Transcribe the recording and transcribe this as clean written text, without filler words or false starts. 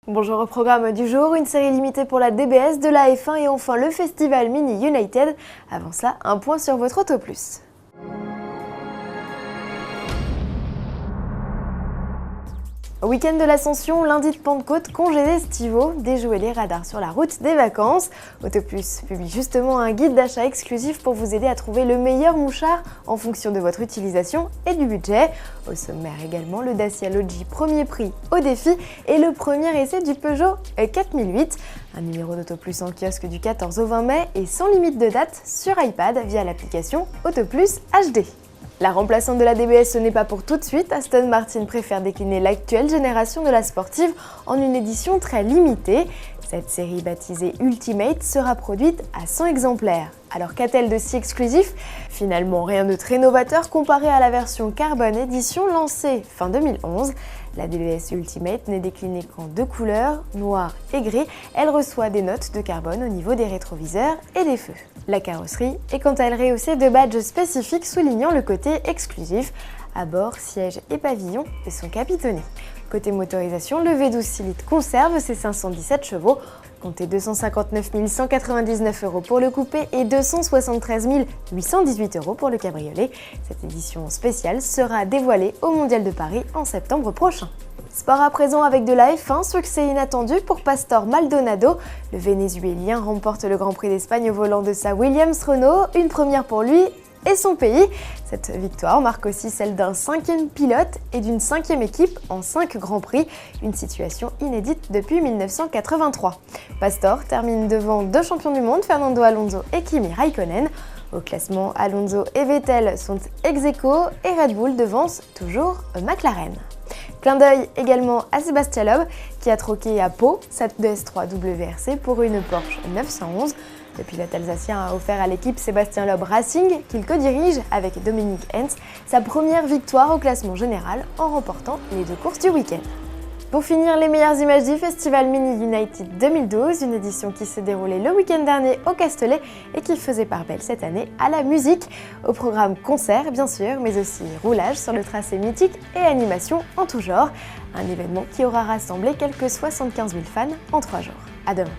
Bonjour au programme du jour, une série limitée pour la DBS, de la F1 et enfin le festival Mini United. Avant cela, un point sur votre Auto Plus. Week-end de l'Ascension, lundi de Pentecôte, congés estivaux, déjouer les radars sur la route des vacances. Auto Plus publie justement un guide d'achat exclusif pour vous aider à trouver le meilleur mouchard en fonction de votre utilisation et du budget. Au sommaire également, le Dacia Logi premier prix au défi et le premier essai du Peugeot 4008. Un numéro d'Auto Plus en kiosque du 14 au 20 mai et sans limite de date sur iPad via l'application Auto Plus HD. La remplaçante de la DBS, ce n'est pas pour tout de suite. Aston Martin préfère décliner l'actuelle génération de la sportive en une édition très limitée. Cette série baptisée Ultimate sera produite à 100 exemplaires. Alors qu'a-t-elle de si exclusif? Finalement, rien de très novateur comparé à la version Carbon Edition lancée fin 2011. La DBS Ultimate n'est déclinée qu'en deux couleurs, noir et gris. Elle reçoit des notes de carbone au niveau des rétroviseurs et des feux. La carrosserie est quant à elle rehaussée de badges spécifiques soulignant le côté exclusif. À bord, sièges et pavillons sont capitonnés. Côté motorisation, le V12 6 litres conserve ses 517 chevaux. Comptez 259 199 € pour le coupé et 273 818 € pour le cabriolet. Cette édition spéciale sera dévoilée au Mondial de Paris en septembre prochain. Sport à présent avec de la F1, succès inattendu pour Pastor Maldonado. Le Vénézuélien remporte le Grand Prix d'Espagne au volant de sa Williams Renault, une première pour lui et son pays. Cette victoire marque aussi celle d'un 5e pilote et d'une 5e équipe en 5 Grands Prix, une situation inédite depuis 1983. Pastor termine devant deux champions du monde, Fernando Alonso et Kimi Raikkonen. Au classement, Alonso et Vettel sont ex-aequo et Red Bull devance toujours McLaren. Clin d'œil également à Sébastien Loeb qui a troqué à Pau sa DS3 WRC pour une Porsche 911. Le pilote alsacien a offert à l'équipe Sébastien Loeb Racing, qu'il co-dirige avec Dominique Hens, sa première victoire au classement général en remportant les deux courses du week-end. Pour finir, les meilleures images du Festival Mini United 2012, une édition qui s'est déroulée le week-end dernier au Castellet et qui faisait part belle cette année à la musique. Au programme concert bien sûr, mais aussi roulage sur le tracé mythique et animation en tout genre. Un événement qui aura rassemblé quelques 75 000 fans en 3 jours. À demain.